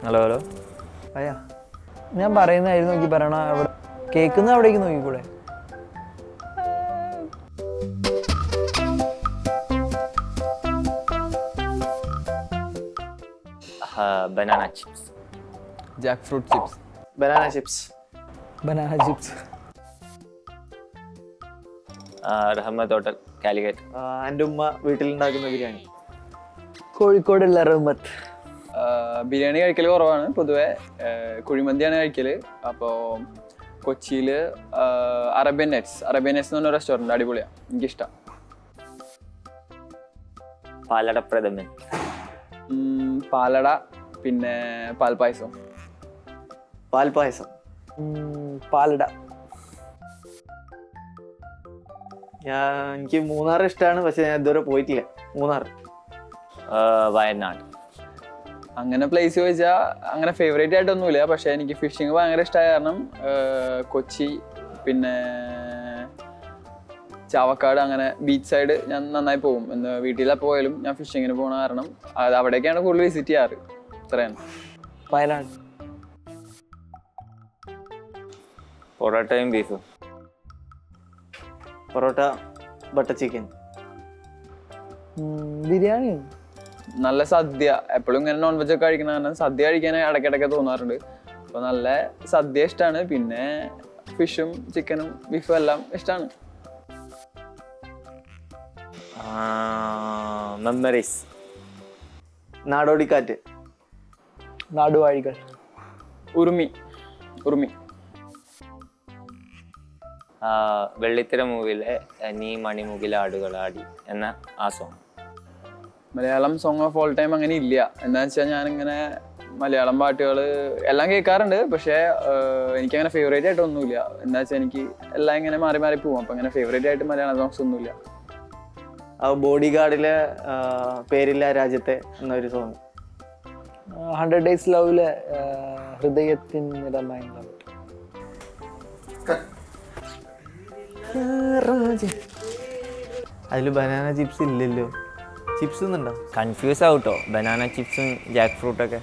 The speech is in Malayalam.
Hello hello. അയ്യാ ഞാൻ പറയുന്നതായിരുന്നു നോക്കി പറയണ അവിടെ കേൾക്കുന്ന അവിടേക്ക് നോക്കിക്കൂടെ? Banana chips. Jackfruit chips. Banana chips. Banana chips. Rahmath hotel Calicut. എൻ്റെ ഉമ്മ വീട്ടിലുണ്ടാക്കുന്ന ബിരിയാണി. കോഴിക്കോടുള്ള റഹ്മത്ത്. ബിരിയാണി കഴിക്കൽ കുറവാണ് പൊതുവെ, കുഴിമന്തിയാണ് കഴിക്കൽ. അപ്പോൾ കൊച്ചിയിൽ അറേബ്യൻ നെറ്റ്സ് എന്ന് പറഞ്ഞ റെസ്റ്റോറൻറ്റ് അടിപൊളിയാണ്, എനിക്കിഷ്ടം. പാലട പ്രഥമൻ. പാലട, പിന്നെ പാൽപ്പായസം. പാൽപ്പായസം. പാലട. എനിക്ക് മൂന്നാർ ഇഷ്ടമാണ്, പക്ഷെ ഞാൻ ഇതുവരെ പോയിട്ടില്ല മൂന്നാർ. വയനാട്. അങ്ങനെ പ്ലേസ് ചോദിച്ചാൽ അങ്ങനെ ഫേവറേറ്റ് ആയിട്ടൊന്നുമില്ല, പക്ഷെ എനിക്ക് ഫിഷിങ് ഭയങ്കര ഇഷ്ടമായ കാരണം കൊച്ചി, പിന്നെ ചാവക്കാട്, അങ്ങനെ ബീച്ച് സൈഡ് ഞാൻ നന്നായി പോകും. വീട്ടിലപ്പോൾ പോയാലും ഞാൻ ഫിഷിങ്ങിന് പോകുന്ന കാരണം അത് അവിടേക്കാണ് കൂടുതൽ വിസിറ്റ് ചെയ്യാറ്. ഇത്രയാണ്. വയനാട്. പൊറോട്ടയും ബീഫും. Parotta, butter chicken. ബിരിയാണി. നല്ല സദ്യ. എപ്പോഴും ഇങ്ങനെ നോൺ വെജ് ഒക്കെ കഴിക്കുന്ന കാരണം സദ്യ കഴിക്കാൻ ഇടയ്ക്കിടയ്ക്ക് തോന്നാറുണ്ട്. അപ്പോൾ നല്ല സദ്യ ഇഷ്ടമാണ്. പിന്നെ ഫിഷും ചിക്കനും ബീഫും എല്ലാം ഇഷ്ടമാണ്. മെമ്മറീസ്. നാടോടിക്കാറ്റ്. നാടുവാഴികൾ. ഉറുമി. വെള്ളിത്തിര മൂവിയിലെ നീ മണിമുകിലാടുകളാടി എന്ന ആ song. Malayalam song of all time അങ്ങനെ ഇല്ല. എന്താ വെച്ചാൽ ഞാനിങ്ങനെ മലയാളം പാട്ടുകൾ എല്ലാം കേൾക്കാറുണ്ട്, പക്ഷേ എനിക്കങ്ങനെ ഫേവറേറ്റ് ആയിട്ടൊന്നുമില്ല. എന്താ വെച്ചാൽ എനിക്ക് എല്ലാം ഇങ്ങനെ മാറി മാറി പോകും. അപ്പം അങ്ങനെ ഫേവറേറ്റ് ആയിട്ട് മലയാളം സോങ്സ് ഒന്നുമില്ല. ബോഡി ഗാർഡിലെ പേരില്ല രാജ്യത്തെ എന്നൊരു സോങ്. 100 Days ലവിലെ ഹൃദയത്തിനിടമയങ്ങ. അതിൽ ബനാന ചിപ്സ് ഇല്ലല്ലോ. ചിപ്സ് ഒന്നുണ്ടോ? കൺഫ്യൂസ് ആവട്ടോ ബനാന ചിപ്സും ജാക്ക് ഫ്രൂട്ടൊക്കെ.